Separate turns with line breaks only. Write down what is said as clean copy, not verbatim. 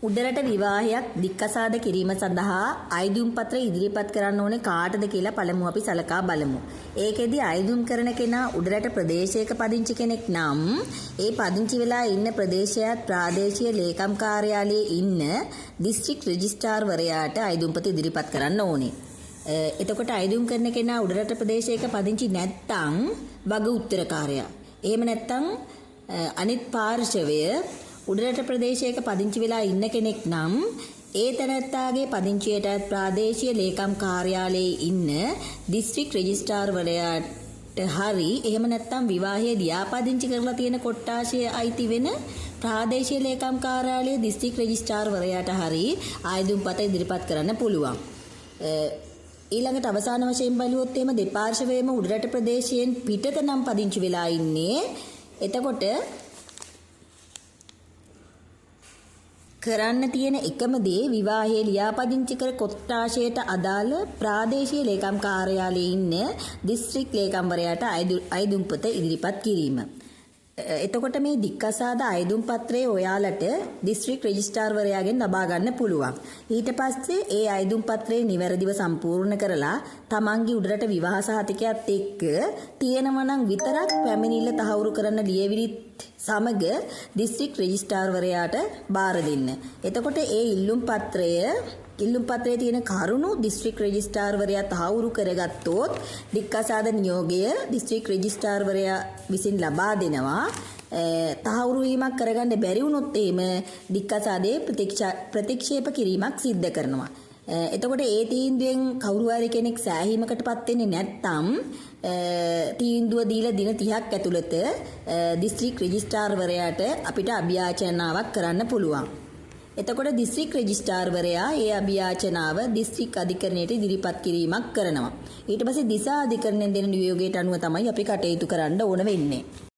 උඩරට විවාහයක් දික්කසාද කිරීම සඳහා අයදුම් පත්‍ර ඉදිරිපත් කරන්න ඕනේ කාටද කියලා පළමුව අපි සලකා බලමු. ඒකෙදි අයදුම් කරන කෙනා උඩරට ප්‍රදේශයක පදිංචි කෙනෙක් නම් ඒ පදිංචි වෙලා ඉන්න ප්‍රදේශයත් ප්‍රාදේශීය ලේකම් කාර්යාලයේ ඉන්න දිස්ත්‍රික් රෙජිස්ට්‍රාර්වරයාට අයදුම්පත ඉදිරිපත් කරන්න ඕනේ. එතකොට අයදුම් කරන කෙනා උඩරට ප්‍රදේශයක පදිංචි නැත්නම් වග උත්තරකාරයා. එහෙම නැත්නම් අනිත් පාර්ශවය උඩරට ප්‍රදේශයක පදිංචි වෙලා ඉන්න කෙනෙක් නම් ඒ තැනැත්තාගේ පදිංචියට ප්‍රාදේශීය ලේකම් කාර්යාලයේ ඉන්න දිස්ත්‍රික් රෙජිස්ට්‍රාර්වරයාට හරි එහෙම නැත්නම් විවාහයේ ලියාපදිංචි කරලා තියෙන කොට්ටාශය අයිති වෙන ප්‍රාදේශීය ලේකම් කාර්යාලයේ දිස්ත්‍රික් රෙජිස්ට්‍රාර්වරයාට හරි ආයදුම්පත ඉදිරිපත් කරන්න පුළුවන්. ඊළඟට අවසාන වශයෙන් බලුවොත් එimhe දෙපාර්ශවයේම උඩරට ප්‍රදේශයෙන් පිටත නම් පදිංචි වෙලා ඉන්නේ. එතකොට කරන්න තියෙන එකම දේ විවාහයේ ලියාපදිංචි කර කොට්ටාශයට අදාළ ප්‍රාදේශීය ලේකම් කාර්යාලයේ ඉන්න දිස්ත්‍රික් ලේකම්වරයාට අයදුම්පත ඉදිරිපත් කිරීම. එතකොට මේ දික්කසාද අයදුම් පත්‍රය ඔයාලට දිස්ත්‍රික් රෙජිස්ට්‍රාර්වරයාගෙන් ලබා ගන්න පුළුවන්. ඊට පස්සේ ඒ අයදුම් පත්‍රය නිවැරදිව සම්පූර්ණ කරලා තමන්ගේ උඩරට විවාහ සහතිකයත් එක්ක තියෙනවා නම් විතරක් පැමිණිල්ල තහවුරු කරන ලියවිලිත් සමග දිස්ත්‍රික් රෙජිස්ට්‍රාර්වරයාට බාර දෙන්න. එතකොට ඒ ඉල්ලුම් පත්‍රයේ තියෙන කරුණු දිස්ත්‍රික් රෙජිස්ට්‍රාර්වරයා තහවුරු කරගත්තොත් දික්කසාද නියෝගය දිස්ත්‍රික් රෙජිස්ට්‍රාර්වරයා විසින් ලබා දෙනවා. තහවුරු වීමක් කරගන්න බැරි වුණොත් එහෙම දික්කසාදේ ප්‍රතික්ෂේප කිරීමක් සිද්ධ කරනවා. එතකොට ඒ තීන්දුවෙන් කවුරු හරි කෙනෙක් සෑහීමකටපත් වෙන්නේ නැත්නම් තීන්දුව දීලා දින 30ක් ඇතුළත දිස්ත්‍රික් රෙජිස්ට්‍රාර්වරයාට අපිට අභියාචනාවක් කරන්න පුළුවන්. එතකොට දිස්ත්‍රික් රෙජිස්ට්‍රාර්වරයා ඒ අභියාචනාව දිස්ත්‍රික් අධිකරණයට ඉදිරිපත් කිරීමක් කරනවා. ඊට පස්සේ දිසා අධිකරණයෙන් දෙන නියෝගයට අනුව තමයි අපි කටයුතු කරන්න ඕන වෙන්නේ.